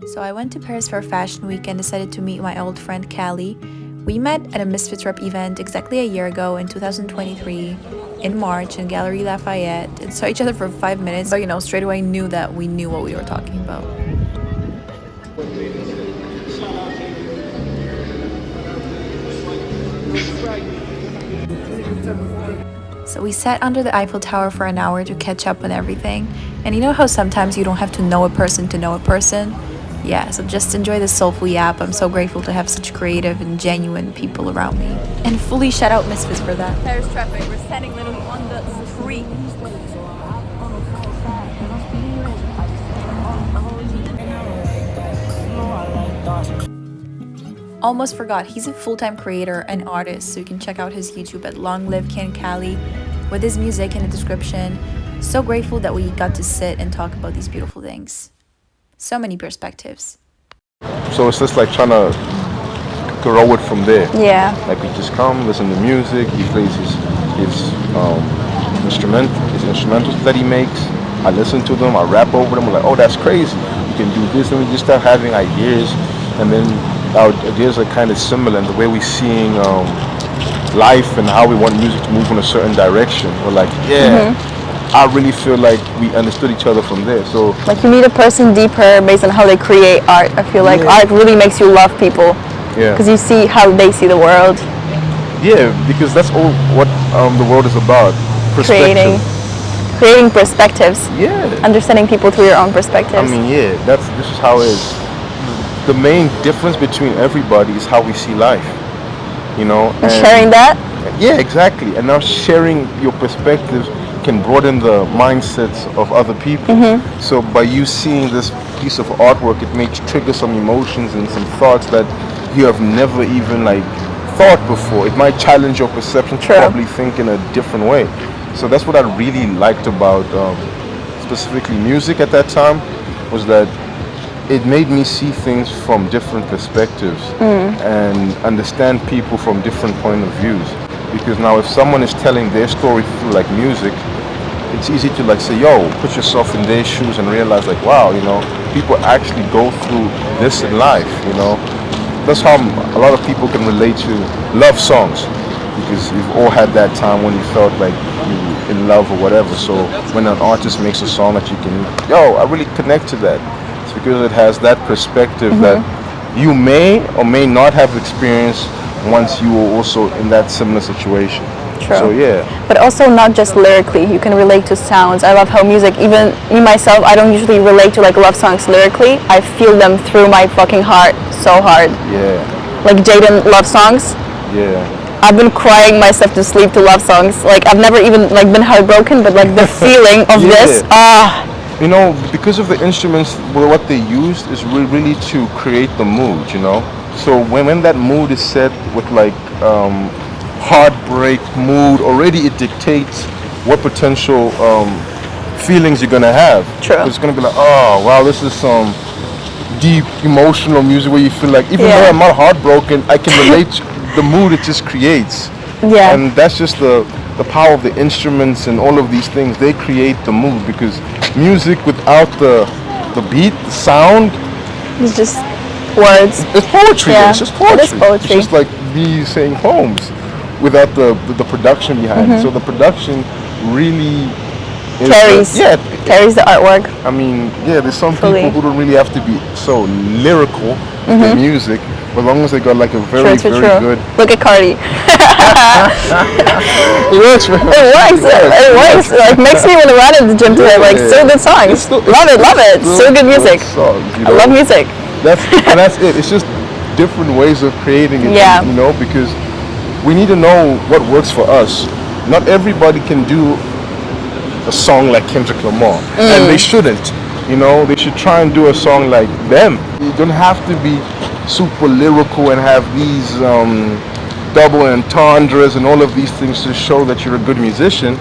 So I went to Paris for Fashion Week and decided to meet my old friend Callie. We met at a Misfits Rep event exactly a year ago in 2023 in March in Gallery Lafayette and saw each other for 5 minutes, but straight away knew that we knew what we were talking about. So we sat under the Eiffel Tower for an hour to catch up on everything. And you know how sometimes you don't have to know a person to know a person? Yeah, so just enjoy the soulful yap. I'm so grateful to have such creative and genuine people around me. And fully shout out Misfits for that. Paris traffic, we're standing literally on the street. Almost forgot, he's a full-time creator and artist, so you can check out his YouTube at Long Live Ken Cali with his music in the description. So grateful that we got to sit and talk about these beautiful things. So many perspectives. So it's just like trying to grow it from there. Yeah. Like we just come, listen to music. He plays his instrumentals that he makes. I listen to them. I rap over them. We're like, oh, that's crazy. You can do this, and we just start having ideas, and then our ideas are kind of similar in the way we're seeing life and how we want music to move in a certain direction. We're like, yeah. I really feel like we understood each other from there. So like you meet a person deeper based on how they create art. I feel like art really makes you love people. Yeah. Because you see how they see the world. Yeah, because that's all what the world is about. Perspective. Creating perspectives. Yeah. Understanding people through your own perspectives. I mean, yeah, this is how it is. The main difference between everybody is how we see life. And sharing that? Yeah, exactly. And now sharing your perspectives can broaden the mindsets of other people. So by you seeing this piece of artwork, it may trigger some emotions and some thoughts that you have never even thought before. It might challenge your perception to probably think in a different way. So that's what I really liked about specifically music at that time, was that it made me see things from different perspectives and understand people from different point of views. Because now if someone is telling their story through music, it's easy to say, yo, put yourself in their shoes and realize wow, people actually go through this in life, That's how a lot of people can relate to love songs, because you've all had that time when you felt like you were in love or whatever. So when an artist makes a song that you can, I really connect to that. It's because it has that perspective that you may or may not have experienced once you were also in that similar situation. True. So yeah. But also not just lyrically, you can relate to sounds. I love how music, even me myself, I don't usually relate to love songs lyrically. I feel them through my fucking heart so hard. Yeah. Like Jaden love songs. Yeah. I've been crying myself to sleep to love songs. I've never even been heartbroken, but the feeling of this, because of the instruments, what they used is really to create the mood, So when that mood is set with heartbreak mood, already it dictates what potential feelings you're gonna have. True. It's gonna be oh wow, this is some deep emotional music where you feel even though I'm not heartbroken, I can relate to the mood it just creates. Yeah. And that's just the power of the instruments and all of these things. They create the mood, because music without the beat, the sound, it's just words. It's poetry. Yeah. It's just poetry. It is poetry. It's just like me saying poems without the production behind it. So the production really carries the artwork. I mean, there's some people who don't really have to be so lyrical with their music, but as long as they got a very good. Look at Cardi. It works for him. It works. It makes me want to run in the gym today. So good songs. Love it. So good music. Songs, I love music. That's it. It's just different ways of creating it. Yeah. Because we need to know what works for us. Not everybody can do a song like Kendrick Lamar, and they shouldn't. They should try and do a song like them. You don't have to be super lyrical and have these double entendres and all of these things to show that you're a good musician.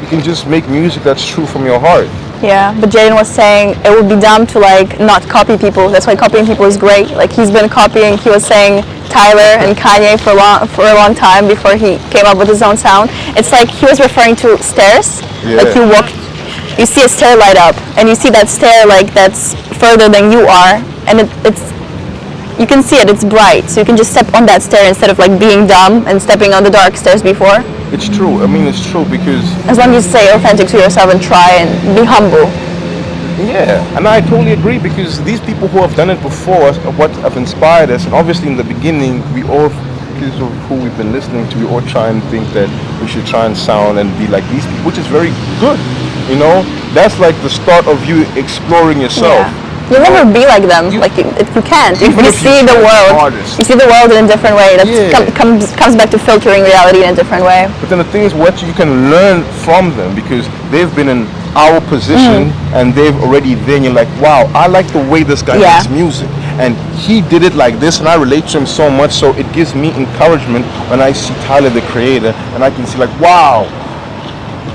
You can just make music that's true from your heart. Yeah, but Jaden was saying it would be dumb to not copy people. That's why copying people is great. He's been copying. He was saying Tyler and Kanye for a long time before he came up with his own sound. It's he was referring to stairs. Yeah. You see a stair light up, and you see that stair that's further than you are, and it's you can see it. It's bright, so you can just step on that stair instead of like being dumb and stepping on the dark stairs before. It's true. I mean, it's true because As long as you stay authentic to yourself and try and be humble. yeah, and I totally agree because these people who have done it before us are what have inspired us. And obviously, in the beginning, we all, because of who we've been listening to, we all try and think that we should try and sound and be like these people, which is very good. You know, that's like the start of you exploring yourself. Yeah. You'll never be like them. Like you can't. Even You if see you the try world. hardest. You see the world in a different way. That Yeah. comes back to filtering reality in a different way. But then the thing is, what you can learn from them because they've been in our position and they've already there. And you're like, wow, I like the way this guy Yeah. makes music, and he did it like this, and I relate to him so much. So it gives me encouragement when I see Tyler, the creator, and I can see like, wow,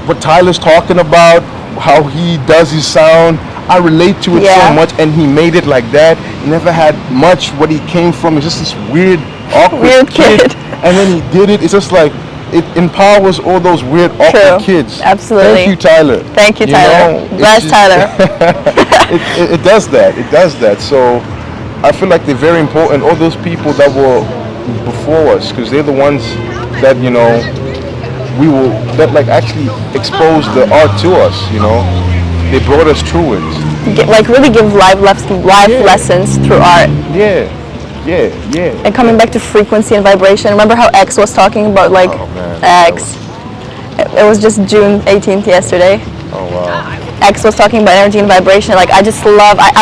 what Tyler's talking about, how he does his sound. I relate to it Yeah. so much, and he made it like that. He never had much what he came from. He's just this weird, awkward Weird kid. and then he did it. It's just like it empowers all those weird, awkward True. kids. Absolutely. Thank you, Tyler. Thank you, You Tyler. know, it's Bless just- Tyler. It does that. It does that. So I feel like they're very important. All those people that were before us, because they're the ones that we will that like actually expose the art to us. They brought us through it. Like really give life lessons through art. Yeah. And coming back to frequency and vibration. Remember how X was talking about like Oh, man. X? It was just June 18th yesterday. Oh wow. X was talking about energy and vibration. Like I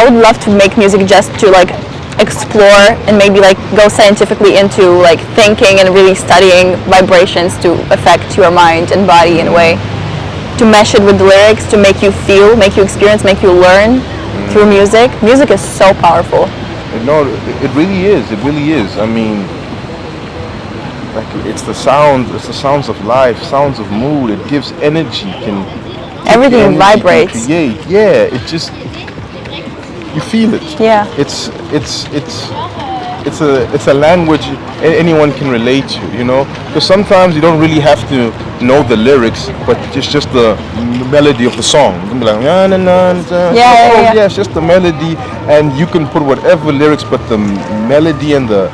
would love to make music just to like explore and maybe like go scientifically into like thinking and really studying vibrations to affect your mind and body in a way. To mesh it with the lyrics, to make you feel, make you experience, make you learn through music. Music is so powerful. No, it really is. It really is. I mean, like it's the sounds of life, sounds of mood. It gives energy. Everything Energy can vibrates. create. Yeah, it just you feel it. Yeah. It's a language anyone can relate to. Because sometimes you don't really have to know the lyrics, but it's just the melody of the song. You can be like, na, na, na, na. Yeah. Yeah, it's just the melody, and you can put whatever lyrics, but the melody and the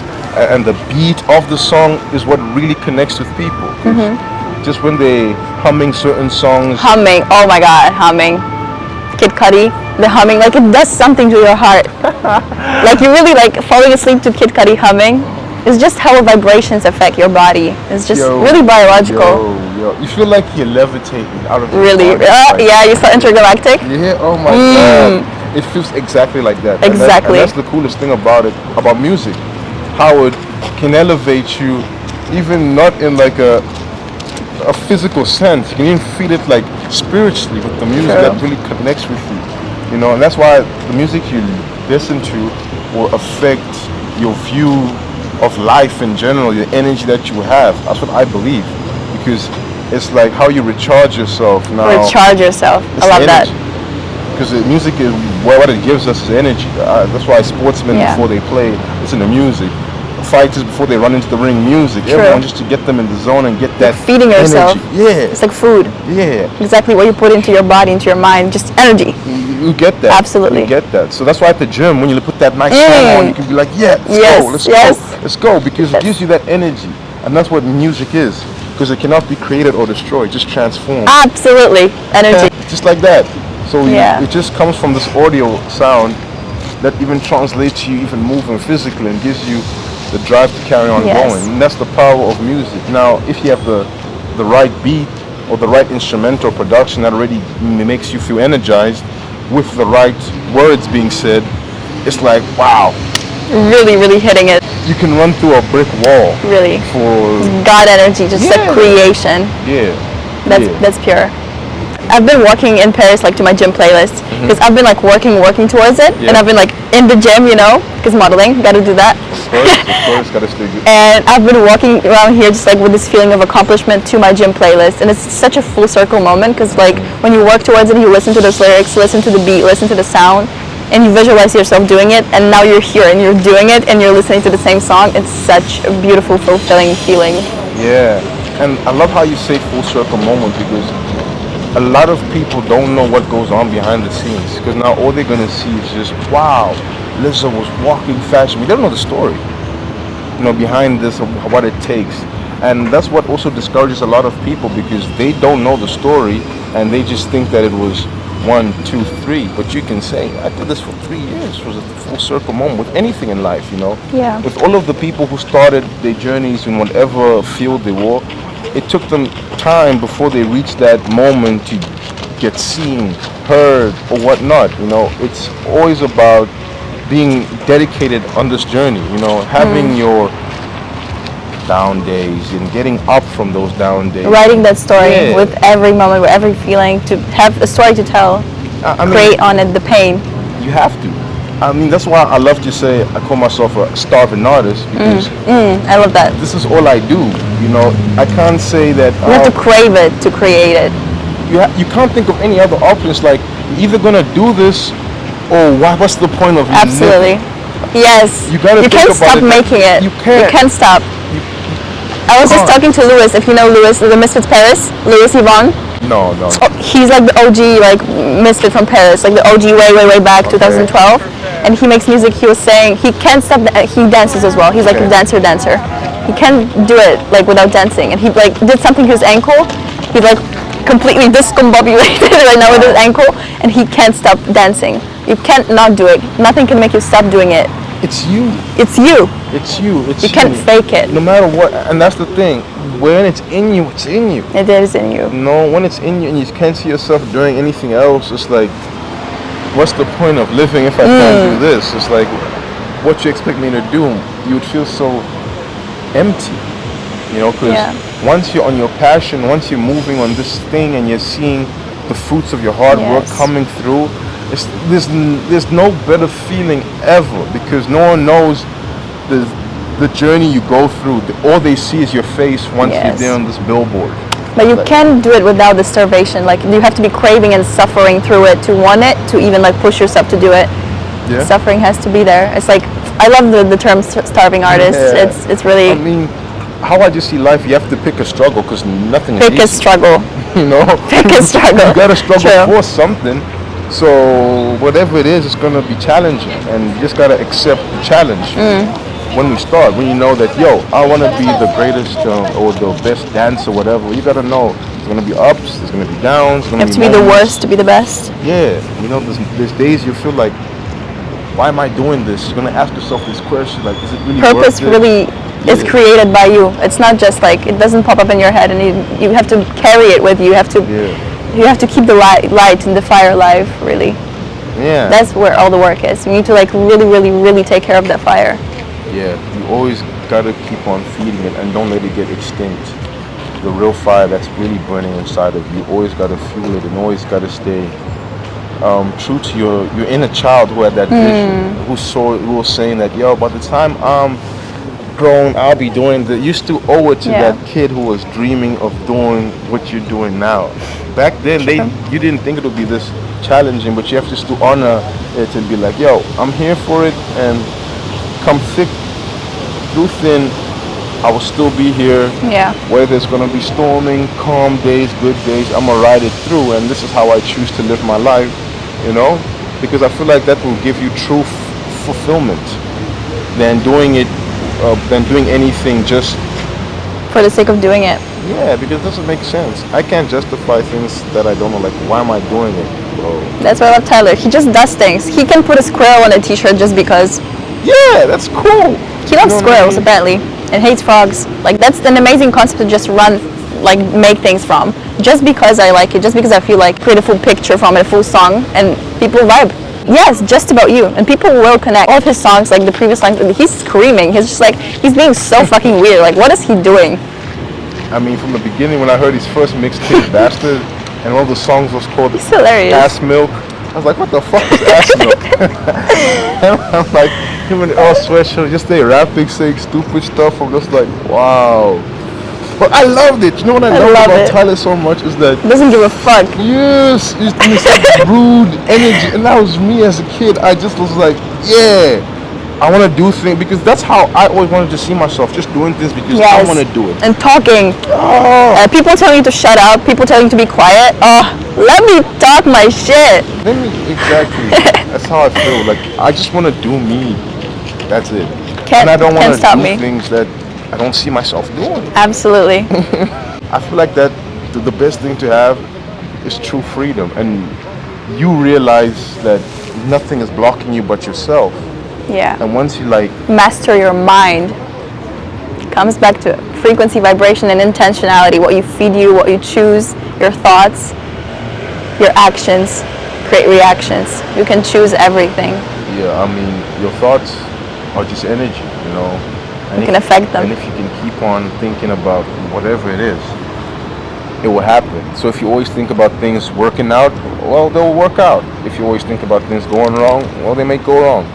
beat of the song is what really connects with people. Just when they humming certain songs. Humming, oh my god, humming. Kid Cudi, the humming, like it does something to your heart. Like you really like falling asleep to Kid Cudi humming. It's just how vibrations affect your body. It's just really biological. Yo. You feel like you're levitating out of your Really, body. Like, yeah, you saw Intergalactic? Yeah, oh my god. It feels exactly like that. Exactly. And that's the coolest thing about it, about music. How it can elevate you, even not in like a physical sense. You can even feel it like spiritually with the music that really connects with you. And that's why the music you listen to will affect your view of life in general, your energy that you have. That's what I believe. Because it's like how you recharge yourself now. Recharge yourself. I love that. Because the music is what it gives us is energy. That's why sportsmen before they play listen to music. Fighters before they run into the ring, music. True. Everyone just to get them in the zone and get that Feeding yourself. energy. Yeah. It's like food. Yeah. Exactly what you put into your body, into your mind, just energy. You get that. Absolutely. You get that. So that's why at the gym, when you put that nice song on, you can be like, yeah, let's go. Let's go. Because it gives you that energy. And that's what music is. Because it cannot be created or destroyed, just transformed. Absolutely. Energy. Just like that. So Yeah. it just comes from this audio sound that even translates to you even moving physically and gives you the drive to carry on Yes. going. And that's the power of music. Now, if you have the right beat or the right instrumental production that already makes you feel energized with the right words being said, it's like, wow, Really, really hitting it. you can run through a brick wall Really. for, God energy, just like creation. yeah. That's pure. I've been walking in Paris like to my gym playlist because I've been like working towards it, and I've been like in the gym, because modeling, got to do that. Of course, gotta stay good. And I've been walking around here just like with this feeling of accomplishment to my gym playlist, and it's such a full circle moment because like when you work towards it, you listen to those lyrics, listen to the beat, listen to the sound, and you visualize yourself doing it, and now you're here and you're doing it and you're listening to the same song. It's such a beautiful, fulfilling feeling. Yeah, and I love how you say full circle moment because a lot of people don't know what goes on behind the scenes because now all they're gonna see is just, wow, Lizzo was walking fashion. We don't know the story, behind this of what it takes. And that's what also discourages a lot of people because they don't know the story and they just think that it was 1, 2, 3. But you can say, I did this for 3 years. It was a full circle moment with anything in life, Yeah. With all of the people who started their journeys in whatever field they were, it took them time before they reached that moment to get seen, heard, or whatnot. It's always about being dedicated on this journey, having your down days and getting up from those down days. Writing that story Yeah. with every moment, with every feeling, to have a story to tell, I mean, create on it the pain. you have to. I mean, that's why I love to say I call myself a starving artist because I love that. this is all I do. I can't say that You have to crave it to create it. you can't think of any other options. Like you're either gonna do this or what's the point of Absolutely. Yes. You gotta think can't about stop it. making it. You can't. You can't stop. I was just can't. talking to Louis, if you know Louis, the Misfits Paris, Louis Yvonne. No. Oh, he's like the OG like Misfit from Paris, like the OG way back, 2012. And he makes music. He was saying he can't stop. He dances as well. He's like a dancer. He can't do it like without dancing. And he like did something to his ankle. He's like completely discombobulated right now with his ankle, and he can't stop dancing. You can't not do it. Nothing can make you stop doing it. It's you. It's you. It's you. It's You can't fake it. No matter what, and that's the thing. When it's in you, it's in you. It is in you. When it's in you and you can't see yourself doing anything else, it's like, what's the point of living if I can't do this? It's like, what you expect me to do? You would feel so empty, because once you're on your passion, once you're moving on this thing and you're seeing the fruits of your hard work coming through, there's no better feeling ever because no one knows the journey you go through. All they see is your face once you're there on this billboard. But you can't do it without the starvation. Like you have to be craving and suffering through it to want it, to even like push yourself to do it. Yeah. Suffering has to be there. It's like I love the term starving artist. Yeah. It's really. I mean, how I just see life, you have to pick a struggle because nothing is pick easy. a struggle. Pick a struggle. You gotta struggle True. for something. So whatever it is, it's gonna be challenging, and you just gotta accept the challenge. When we start, when you know that, I want to be the greatest or the best dancer, whatever, you gotta know there's gonna be ups, there's gonna be downs. You have to be the worst to be the best. Yeah, there's days you feel like, why am I doing this? You're gonna ask yourself this question, like, is it really Purpose worth it? really is created by you. It's not just like it doesn't pop up in your head, and you have to carry it with you. You have to keep the light and the fire alive. Really. Yeah. That's where all the work is. You need to like really take care of that fire. Yeah, you always gotta keep on feeding it and don't let it get extinct. The real fire that's really burning inside of you, always gotta fuel it and always gotta stay true to your inner child who had that vision, who was saying that, by the time I'm grown, I'll be doing you still owe it to that kid who was dreaming of doing what you're doing now. Back then, you didn't think it would be this challenging, but you have to still honor it and be like, I'm here for it, and come thick through thin, I will still be here. Yeah. Whether it's gonna be storming, calm days, good days, I'm gonna ride it through, and this is how I choose to live my life. Because I feel like that will give you true fulfillment than doing anything just for the sake of doing it. Yeah, because it doesn't make sense. I can't justify things that I don't know. Like, why am I doing it, bro? That's why I love Tyler. He just does things. He can put a squirrel on a t-shirt just because. Yeah, that's cool. He loves squirrels, apparently, and hates frogs. Like, that's an amazing concept to just make things from. Just because I like it, just because I feel like create a full picture from it, a full song, and people vibe. Yes, just about you, and people will connect. All of his songs, like the previous songs, he's screaming. He's just like, he's being so fucking weird. Like, what is he doing? I mean, from the beginning, when I heard his first mixtape, Bastard, and one of the songs was called He's hilarious. Ass Milk, I was like, what the fuck is ass milk? And I'm like, him in all sweatshirt, just they rapping, saying stupid stuff. I'm just like, wow. But I loved it. You know what I love about Tyler so much is that he doesn't give a fuck. Yes, it's like rude energy, and that was me as a kid. I just was like, yeah, I want to do things because that's how I always wanted to see myself, just doing things because I want to do it. And talking. People telling you to shut up. People telling you to be quiet. Let me talk my shit. Exactly. That's how I feel. Like I just want to do me. That's it. Can't And I don't want can't to stop do me. things that I don't see myself doing. Absolutely. I feel like that the best thing to have is true freedom, and you realize that nothing is blocking you but yourself. Yeah. And once you like, Master your mind. Comes back to frequency, vibration, and intentionality. What you feed you, what you choose, your thoughts, your actions create reactions. You can choose everything. yeah, I mean, your thoughts are just energy, you know. And You can affect them. And if you can keep on thinking about whatever it is, it will happen. So if you always think about things working out, well, they'll work out. If you always think about things going wrong, well, they may go wrong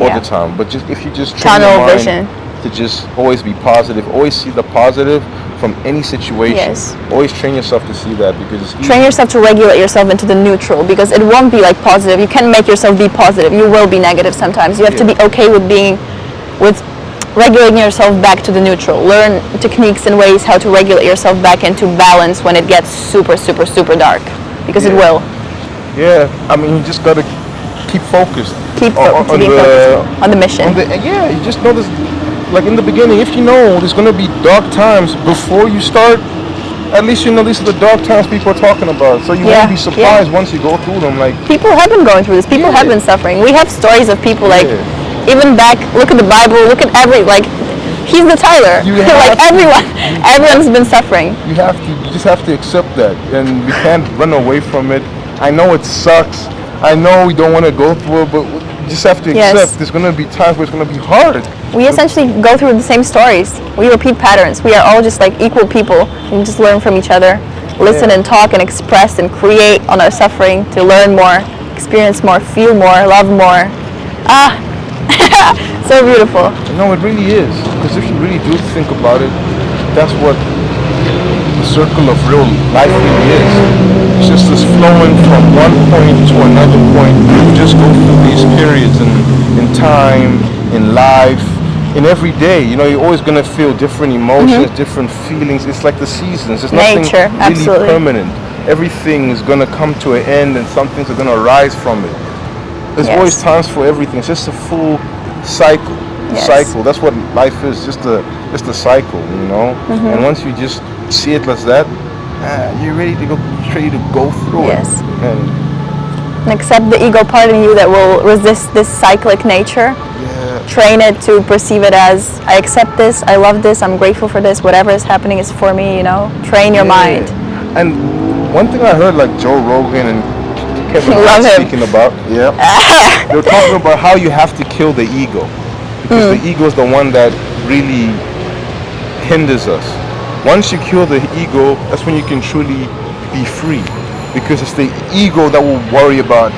all Yeah. the time. But just if you just train Tunnel your mind vision. to just always be positive, always see the positive from any situation. Yes. Always train yourself to see that, because it's easy. Train yourself to regulate yourself into the neutral, because it won't be like positive. You can't make yourself be positive. You will be negative sometimes. You have to be okay with with regulating yourself back to the neutral. Learn techniques and ways how to regulate yourself back into balance when it gets super, super, super dark, because it Yeah. will. Yeah, I mean, you just gotta keep focused. Keep on focused on the mission. Yeah, you just know this. Like in the beginning, if you know there's gonna be dark times before you start, at least you know these are the dark times people are talking about. So you Yeah, won't be surprised once you go through them. Like, People have been going through this. People have Yeah. been suffering. We have stories of people like, Yeah. even back, look at the Bible, look at he's the Tyler. You have Like everyone's been suffering. you just have to accept that, and we can't run away from it. I know it sucks. I know we don't want to go through it, but we just have to Yes. accept there's gonna be times where it's gonna be hard. We essentially go through the same stories. We repeat patterns. We are all just like equal people. We just learn from each other, listen Yeah. and talk and express and create on our suffering to learn more, experience more, feel more, love more. Ah, so beautiful. No, it really is. Because if you really do think about it, that's what the circle of real life really is. It's just this flowing from one point to another point. You just go through these periods in time, in life, in every day. You know, you're always gonna feel different emotions, different feelings. It's like the seasons. There's nothing Nature, really absolutely. permanent. Everything is gonna come to an end, and some things are gonna rise from it. There's Yes. always times for everything. It's just a full cycle. Yes. Cycle. That's what life is. Just a cycle, you know. And once you just see it as that, you're ready to go. You're ready to go through Yes. it. And And accept the ego part in you that will resist this cyclic nature. yeah, Train it to perceive it as, I accept this, I love this, I'm grateful for this, whatever is happening is for me, you know. Train your mind. And one thing I heard, like Joe Rogan and Kevin Love Hart him. speaking about, they were talking about how you have to kill the ego, because the ego is the one that really hinders us. Once you kill the ego, that's when you can truly be free, because it's the ego that will worry about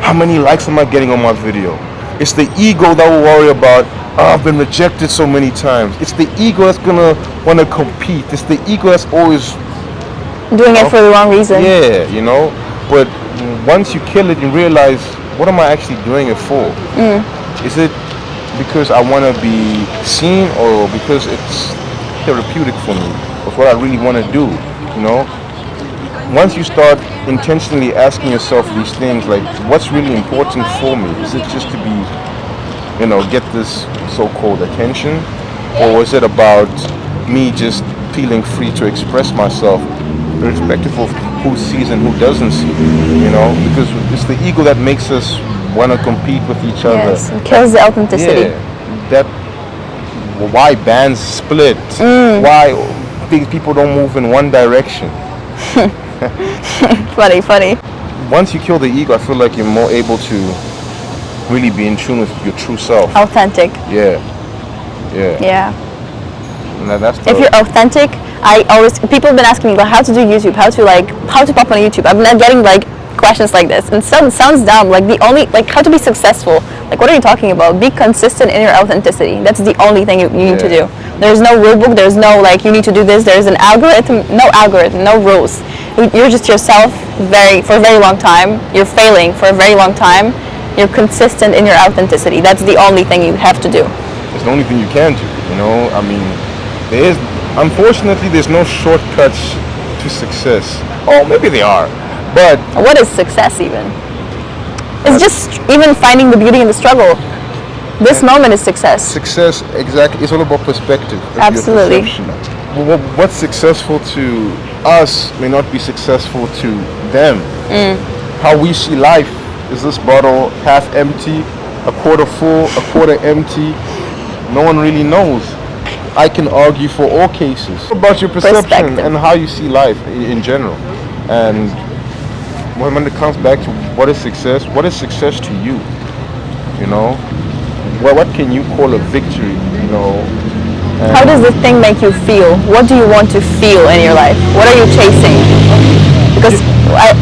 how many likes am I getting on my video. It's the ego that will worry about, oh, I've been rejected so many times. It's the ego that's gonna want to compete. It's the ego that's always, Doing it for the wrong reason. yeah, you know. But once you kill it and realize, what am I actually doing it for? Is it because I want to be seen, or because it's therapeutic for me? It's what I really want to do, you know? Once you start intentionally asking yourself these things, like, what's really important for me? Is it just to be, get this so-called attention? Or is it about me just feeling free to express myself, irrespective of who sees and who doesn't see, because it's the ego that makes us want to compete with each other. Yes, it kills the authenticity. Yeah, why bands split, why big people don't move in one direction. Funny. Once you kill the ego, I feel like you're more able to really be in tune with your true self. Authentic. Yeah. Yeah. And that's If you're authentic, people have been asking me like how to do YouTube, how to pop on YouTube. I'm not getting questions like this, and sounds dumb. How to be successful. What are you talking about? Be consistent in your authenticity. That's the only thing you need to do. There's no rule book. There's no you need to do this. There's an algorithm. No algorithm. No rules. You're just yourself for a very long time. You're failing for a very long time. You're consistent in your authenticity. That's the only thing you have to do. It's the only thing you can do. I mean, unfortunately, there's no shortcuts to success. Oh, maybe they are, but What is success even? It's just even finding the beauty in the struggle. This moment is success. Success, exactly. It's all about perspective. It's your Absolutely. perception. What's successful to us may not be successful to them. How we see life is this bottle half empty, a quarter full, a quarter empty. No one really knows. I can argue for all cases. What about your perception Perspective. and how you see life in general. And when it comes back to what is success to you? You know, what can you call a victory? You know, How does the thing make you feel? What do you want to feel in your life? What are you chasing? Because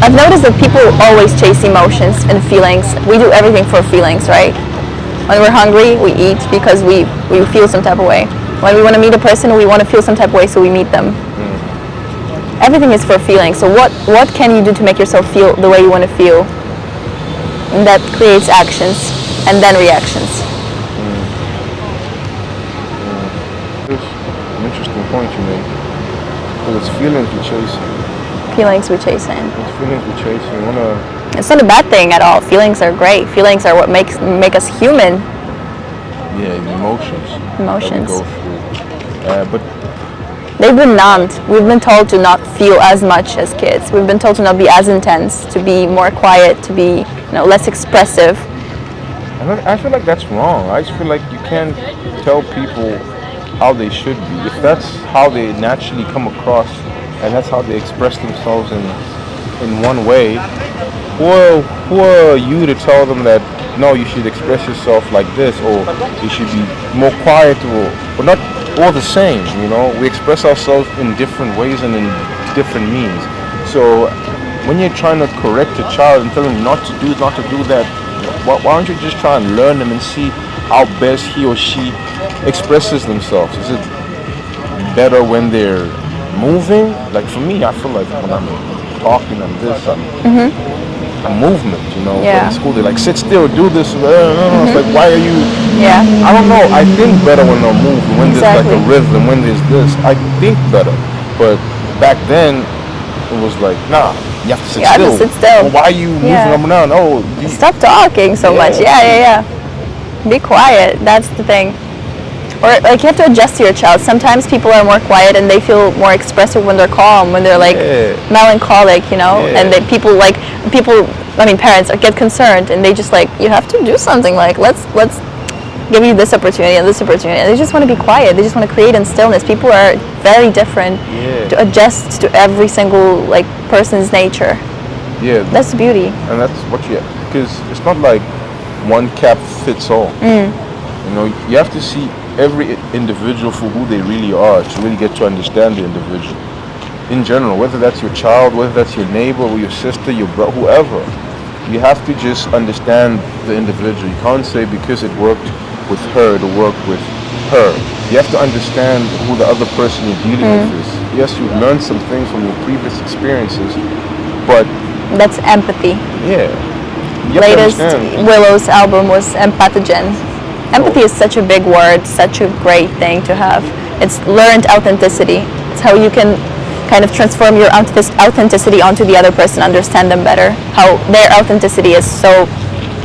I've noticed that people always chase emotions and feelings. We do everything for feelings, right? When we're hungry, we eat because we feel some type of way. When we want to meet a person, we want to feel some type of way, so we meet them. Everything is for feeling. So what can you do to make yourself feel the way you want to feel? And that creates actions and then reactions. It's an interesting point you make. Because it's feelings we're chasing. Feelings we chase in. It's feelings we're chasing. You wanna. It's not a bad thing at all. Feelings are great. Feelings are what make us human. Yeah, the emotions. Emotions. That we go through. But They've been numbed. We've been told to not feel as much as kids. We've been told to not be as intense, to be more quiet, to be less expressive. I feel like that's wrong. I just feel like you can't tell people how they should be. If that's how they naturally come across and that's how they express themselves in one way, who are you to tell them that no, you should express yourself like this, or you should be more quiet, or not all the same, you know? We express ourselves in different ways and in different means. So when you're trying to correct a child and tell him not to do that, why don't you just try and learn them and see how best he or she expresses themselves? Is it better when they're moving? Like for me, I feel like when I'm talking and this, a movement, you know. Yeah. In school, they're like, sit still, do this. It's like, why are you? Yeah. I don't know. I think better when I'm moving, when there's like Exactly. a rhythm, when there's this. I think better. But back then, it was like, nah, you have to sit You have still. to sit still. Well, why are you moving Yeah. up and down? Oh, Stop talking so much. Yeah. Be quiet. That's the thing. Or like you have to adjust to your child. Sometimes people are more quiet and they feel more expressive when they're calm, when they're like melancholic, and they, parents get concerned and they just like, you have to do something, like let's give you this opportunity and this opportunity, and they just want to be quiet. They just want to create in stillness. People are very different to adjust to every single like person's nature. yeah. That's the beauty. And that's what because it's not like one cap fits all. You know, you have to see every individual for who they really are to really get to understand the individual in general, whether that's your child, whether that's your neighbor or your sister, your brother, whoever. You have to just understand the individual. You can't say because it worked with her, it'll work with her. You have to understand who the other person you're dealing with is. Yes, you've learned some things from your previous experiences, but That's empathy. yeah, you have to Latest understand. Willow's album was empathogen. Empathy is such a big word, such a great thing to have. It's learned authenticity. It's how you can kind of transform your authenticity onto the other person, understand them better. How their authenticity is so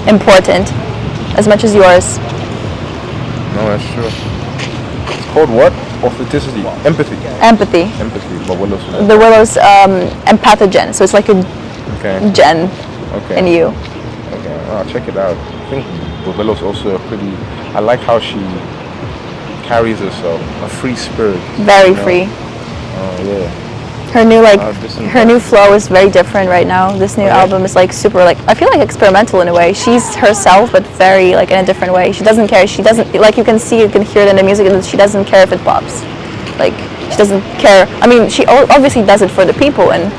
important, as much as yours. No, that's true. It's called what? Authenticity. Empathy. Empathy. Empathy. But what else? The Willow's empathogen, so it's like a Okay. gen Okay. in you. Okay. I'll check it out. I think Bovello's also a pretty. I like how she carries herself. A free spirit. Very know? free. Oh yeah. Her new Listen her to new that. flow is very different right now. This new Okay. album is like super, like, I feel like experimental in a way. She's herself, but very like in a different way. She doesn't care. She doesn't, like, you can see, you can hear it in the music, and she doesn't care if it pops. Like, she doesn't care. I mean, she obviously does it for the people, and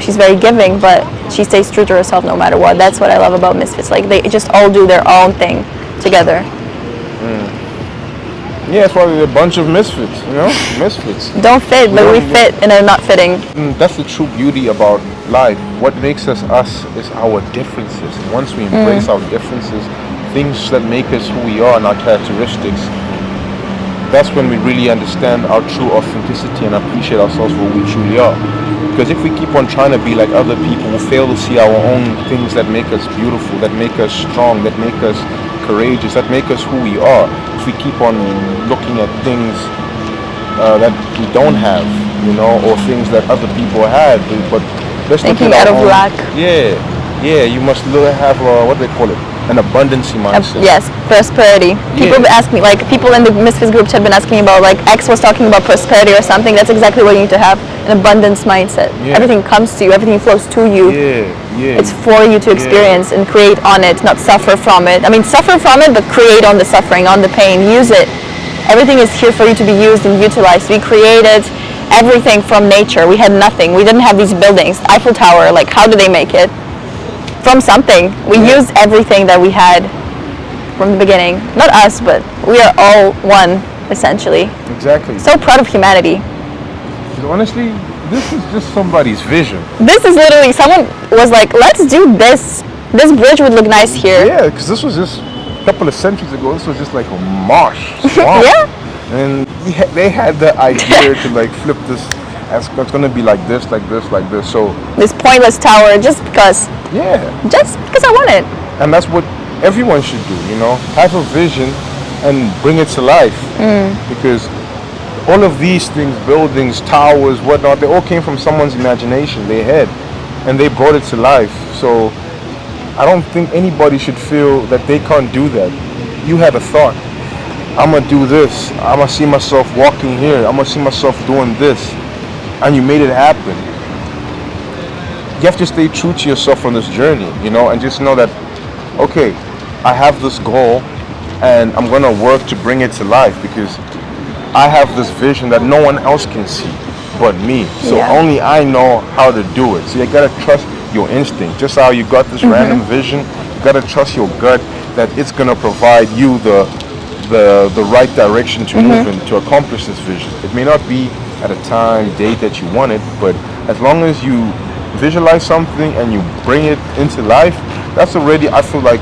she's very giving, but she stays true to herself no matter what. That's what I love about Misfits. Like, they just all do their own thing together. Yeah, that's why we're a bunch of misfits. You know, misfits. Don't fit, but we fit and are not fitting. That's the true beauty about life. What makes us us is our differences. And once we embrace our differences, things that make us who we are and our characteristics, that's when we really understand our true authenticity and appreciate ourselves for who we truly are. Because if we keep on trying to be like other people, we fail to see our own things that make us beautiful, that make us strong, that make us courageous, that make us who we are. If we keep on looking at things that we don't have, or things that other people had, but let's look Thinking at out our of own. lack. Yeah. You must have what do they call it? An abundancy mindset. Yes, prosperity. People ask me, like people in the Misfits group had been asking about, like X was talking about prosperity or something. That's exactly what you need to have, an abundance mindset. Yeah. Everything comes to you, everything flows to you. Yeah. It's for you to experience and create on it, not suffer from it. I mean, suffer from it, but create on the suffering, on the pain. Use it. Everything is here for you to be used and utilized. We created everything from nature. We had nothing. We didn't have these buildings. Eiffel Tower, like how did they make it? From something. We used everything that we had from the beginning. Not us, but we are all one, essentially. Exactly. So proud of humanity. Honestly, this is just somebody's vision. This is literally, someone was like, let's do this. This bridge would look nice here. Yeah, because this was just a couple of centuries ago. This was just like a marsh swamp. Yeah. And they had the idea to like flip this. It's going to be like this, like this, like this. So This pointless tower, just because I want it. and that's what everyone should do. Have a vision and bring it to life. Because all of these things, buildings, towers, whatnot, they all came from someone's imagination, their head, and they brought it to life. So I don't think anybody should feel that they can't do that. You had a thought. I'm gonna do this. I'm gonna see myself walking here. I'm gonna see myself doing this. And you made it happen. You have to stay true to yourself on this journey, and just know that, okay, I have this goal and I'm gonna work to bring it to life because I have this vision that no one else can see but me. So only I know how to do it. So you gotta trust your instinct. Just how you got this random vision, you gotta trust your gut that it's gonna provide you the right direction to move in to accomplish this vision. It may not be at a time, date that you want it, but as long as you visualize something and you bring it into life, that's already, I feel like,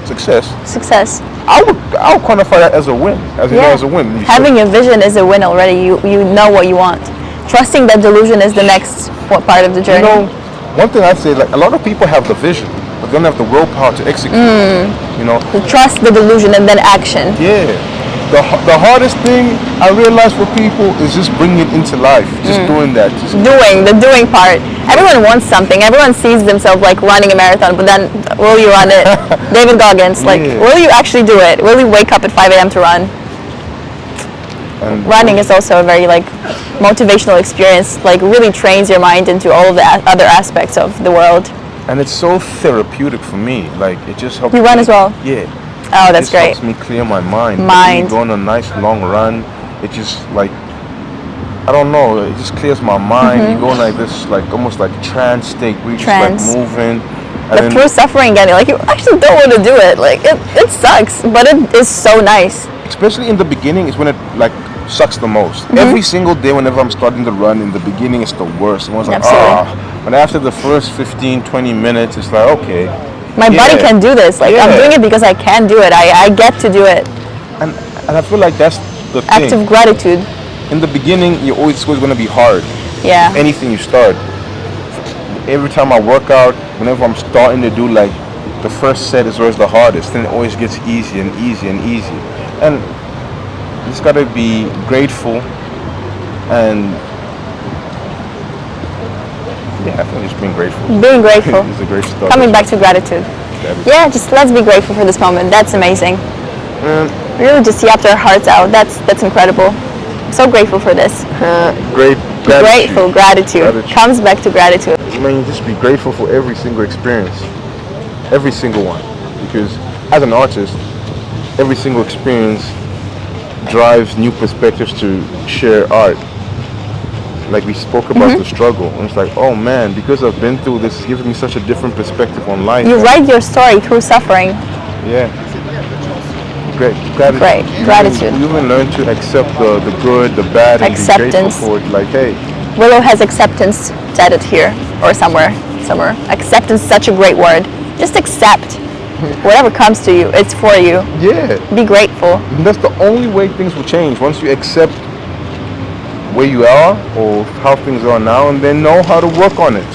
success. I would quantify that as a win. As a win. Having a vision is a win already. You know what you want. Trusting that delusion is the next part of the journey. One thing I'd say, like a lot of people have the vision, but they don't have the willpower to execute. To trust the delusion and then action. Yeah. The hardest thing I realize for people is just bringing it into life. Just doing that. The doing part. Everyone wants something. Everyone sees themselves like running a marathon, but then will you run it? David Goggins, will you actually do it? Will you wake up at 5 a.m. to run? And running is also a very motivational experience. Really trains your mind into all of the other aspects of the world. And it's so therapeutic for me. It just helps. You run as well? Yeah. Oh, that's great. It helps me clear my mind. When you go on a nice long run, it just I don't know, it just clears my mind. You go in this almost like trance state where you're just moving. But through suffering getting you actually don't want to do it. It sucks, but it is so nice. Especially in the beginning is when it sucks the most. Every single day whenever I'm starting to run, in the beginning it's the worst. It's but after the first 15, 20 minutes, it's okay. My body can do this. I'm doing it because I can do it. I get to do it. And I feel like that's the thing. Act of gratitude. In the beginning, it's always going to be hard. Yeah. Anything you start. Every time I work out, whenever I'm starting to do the first set is always the hardest. Then it always gets easier and easier and easier. And you just got to be grateful and I think just being grateful. Being grateful. Is a great start. Coming back to gratitude. Yeah, just let's be grateful for this moment. That's amazing. Really just yapped our hearts out. That's incredible. I'm so grateful for this. Grateful, gratitude. Comes back to gratitude. Just be grateful for every single experience. Every single one. Because as an artist, every single experience drives new perspectives to share art. We spoke about the struggle, and it's oh man, because I've been through this, it gives me such a different perspective on life. You write your story through suffering. Yeah. Gratitude. You even learn to accept the good, the bad, and be grateful for it. Hey. Willow has acceptance added here, or somewhere. Acceptance is such a great word. Just accept. Whatever comes to you, it's for you. Yeah. Be grateful. And that's the only way things will change. Once you accept where you are or how things are now, and then know how to work on it.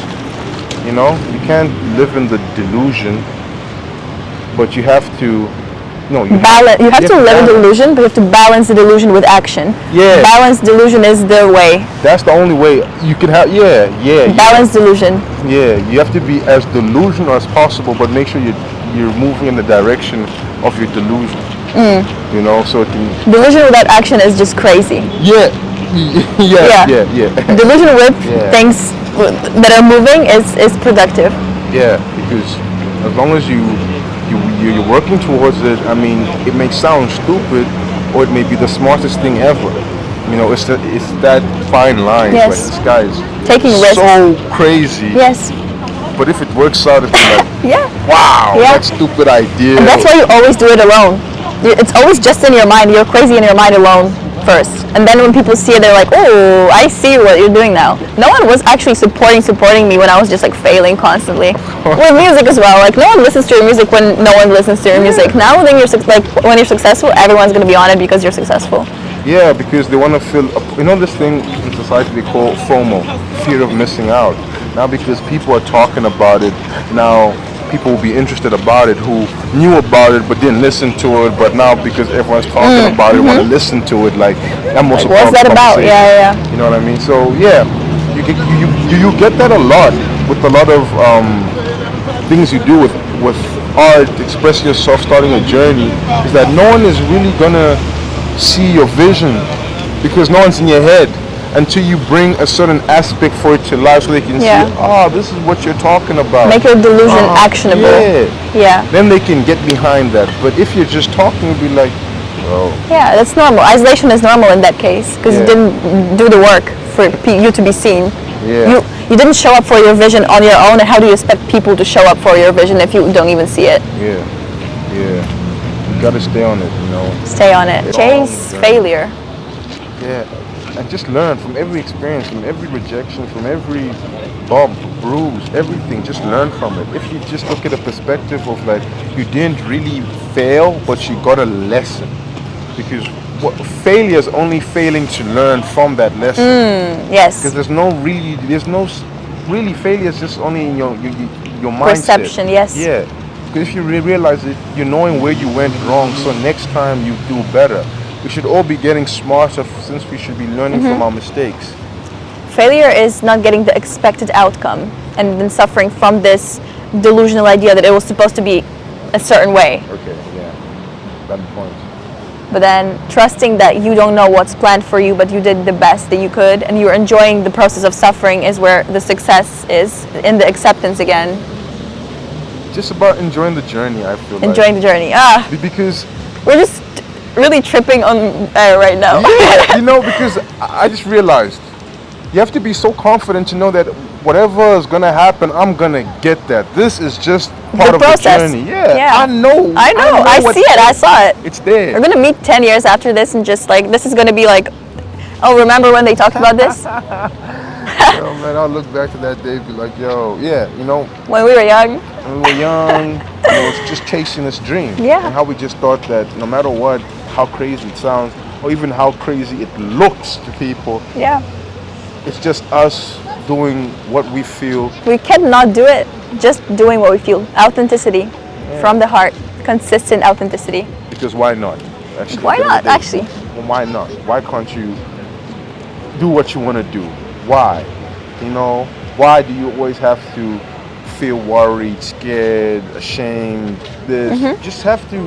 You know, you can't live in the delusion, but you have to. No, you Balance. You have to live in balance. delusion, but you have to balance the delusion with action. Yeah. Balance delusion is the way. That's the only way you can have. Yeah. Balance delusion. Yeah, you have to be as delusional as possible, but make sure you're moving in the direction of your delusion. You know, so it can. Delusion without action is just crazy. Yeah. Yeah. Delusion with Yeah. things that are moving is productive. Yeah, because as long as you're working towards it, I mean, it may sound stupid, or it may be the smartest thing ever. You know, it's that fine line. Yes. Like this guy is Taking risks. so crazy. Yes. But if it works out, it's like, Yeah. wow, Yeah. that stupid idea. And that's why you always do it alone. It's always just in your mind. You're crazy in your mind alone first. And then when people see it, they're like, oh, I see what you're doing now. No one was actually supporting me when I was just like failing constantly. With music as well. Like no one listens to your music when no one listens to your music. Now when you're successful, everyone's going to be on it because you're successful. Yeah, because they want to feel, you know, this thing in society they call FOMO, fear of missing out. Now because people are talking about it, now people will be interested about it who knew about it but didn't listen to it, but now because everyone's talking about it, want to listen to it. Like, I'm also What's that about? Yeah. You know what I mean? So yeah, you get that a lot with a lot of things you do with art, expressing yourself, starting a journey. Is that no one is really gonna see your vision because no one's in your head until you bring a certain aspect for it to life so they can see, this is what you're talking about. Make your delusion actionable. Yeah. Then they can get behind that. But if you're just talking, you'll be like, oh. Yeah, that's normal. Isolation is normal in that case because you didn't do the work for you to be seen. Yeah. You didn't show up for your vision on your own, and how do you expect people to show up for your vision if you don't even see it? Yeah. You gotta stay on it, you know. Stay on it. Chase failure. Yeah. And just learn from every experience, from every rejection, from every bump, bruise, everything. Just learn from it. If you just look at a perspective of like, you didn't really fail, but you got a lesson. Because failure is only failing to learn from that lesson. Yes. Because there's no really failure is just only in your mindset. Perception, yes. Yeah. Because if you realize it, you're knowing where you went wrong, so next time you do better. We should all be getting smarter since we should be learning from our mistakes. Failure is not getting the expected outcome and then suffering from this delusional idea that it was supposed to be a certain way. Okay, yeah. That point. But then trusting that you don't know what's planned for you, but you did the best that you could, and you're enjoying the process of suffering is where the success is, in the acceptance again. Just about enjoying the journey, I feel Enjoying the journey. Because we're just really tripping on air right now. Yeah, you know, because I just realized you have to be so confident to know that whatever is gonna happen, I'm gonna get that. This is just part The of process. the journey. Yeah. Yeah. I know. I see it. I saw it. It's there. We're gonna meet 10 years after this and just like, this is gonna be like, oh, remember when they talked about this? Yo, man, I'll look back to that day and be like, yo, yeah, you know, When we were young. when we were young, you know, it's just chasing this dream. Yeah. And how we just thought that no matter what, how crazy it sounds, or even how crazy it looks to people, Yeah. it's just us doing what we feel. We cannot do it. Just doing what we feel. Authenticity. From the heart. Consistent authenticity. Because why not? Actually, Why at the end not, of the day, actually? well, why not? Why can't you do what you want to do? Why? You know, why do you always have to feel worried, scared, ashamed? This just have to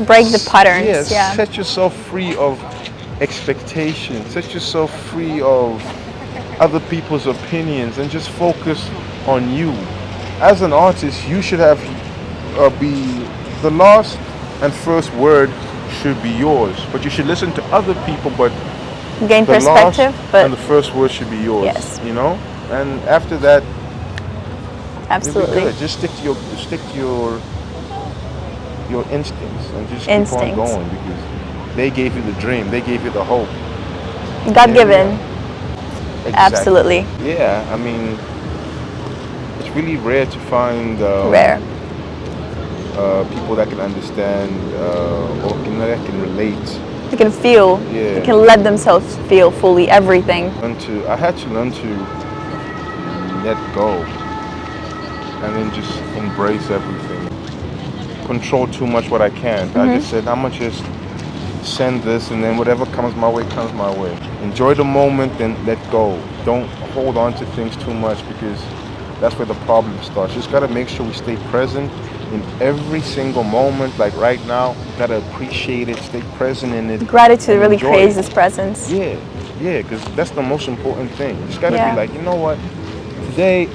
Break the patterns. yeah, set yourself free of expectations. Set yourself free of other people's opinions and just focus on you. As an artist, you should have be the last and first word should be yours, but you should listen to other people. But Gain the perspective. last But and the first word should be yours. Yes. You know, and after that, absolutely. you'll be good. Just stick to your instincts and just keep Instincts. on going because they gave you the dream. They gave you the hope. God Yeah, given. Exactly. Absolutely. Yeah, I mean, it's really rare to find Rare. People that can understand or that can relate. they can feel, they can let themselves feel fully everything. I had to learn to let go and then just embrace everything. Control too much what I can. I just said, I'm gonna just send this, and then whatever comes my way comes my way. Enjoy the moment and let go. Don't hold on to things too much, because that's where the problem starts. Just gotta make sure we stay present in every single moment. Like right now, gotta appreciate it, stay present in it. Gratitude really enjoy creates it. this presence. Yeah, because that's the most important thing. You just gotta Yeah. be like, you know what? Today,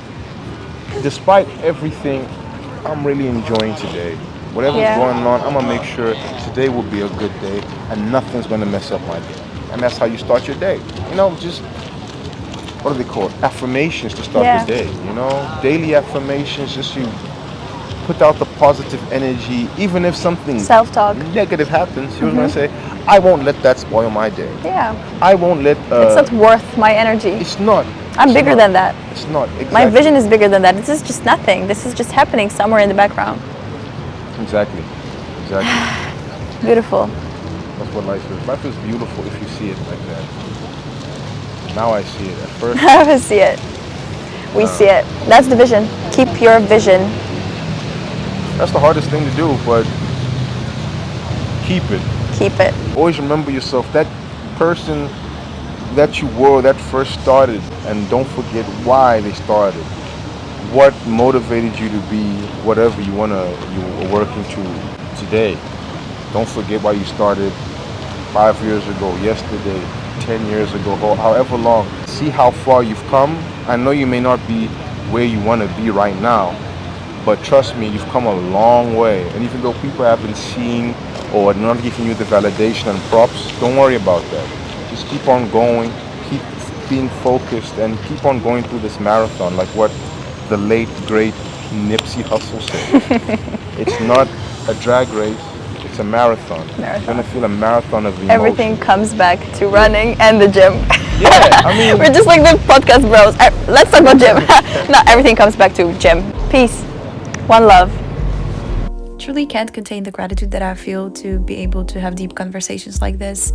despite everything, I'm really enjoying today. Whatever's Yeah. going on, I'm gonna make sure today will be a good day and nothing's gonna mess up my day. And that's how you start your day. You know, just what do they call it? Affirmations to start Yeah. the day. You know, daily affirmations. Just you put out the positive energy, even if something Self-talk. negative happens. You're gonna say, I won't let that spoil my day. Yeah. I won't let. It's not worth my energy. It's not. I'm It's bigger not. than that. It's not. Exactly. My vision is bigger than that. This is just nothing. This is just happening somewhere in the background. Exactly. Beautiful. That's what life is. Life is beautiful if you see it like that. Now I see it. At first, I see it. We see it. That's the vision. Keep your vision. that's the hardest thing to do, but keep it. Keep it. Always remember yourself. That person that you were that first started, and don't forget why they started. What motivated you to be whatever you were working to today. Don't forget why you started 5 years ago, yesterday, 10 years ago, however long. See how far you've come. I know you may not be where you want to be right now, but trust me, you've come a long way. And even though people haven't seen or not giving you the validation and props, don't worry about that. Just keep on going, keep being focused, and keep on going through this marathon, like what the late, great Nipsey Hussle said. It's not a drag race, it's a marathon. You're gonna feel a marathon of emotion. Everything comes back to running and the gym. Yeah, I mean, We're just like the podcast bros. Let's talk about gym. No, everything comes back to gym. Peace. One love. Truly can't contain the gratitude that I feel to be able to have deep conversations like this.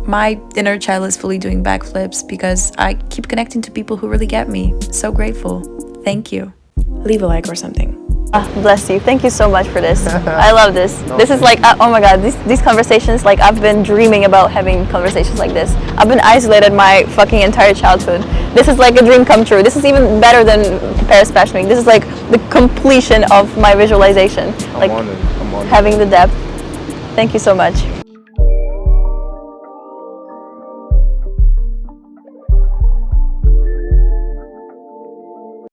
My inner child is fully doing backflips because I keep connecting to people who really get me. So grateful. Thank you. Leave a like or something. Bless you. Thank you so much for this. I love this. This is like, oh my God, these conversations, like I've been dreaming about having conversations like this. I've been isolated my fucking entire childhood. This is like a dream come true. This is even better than Paris Fashion Week. This is like the completion of my visualization. Like I'm on it. having the depth. Thank you so much.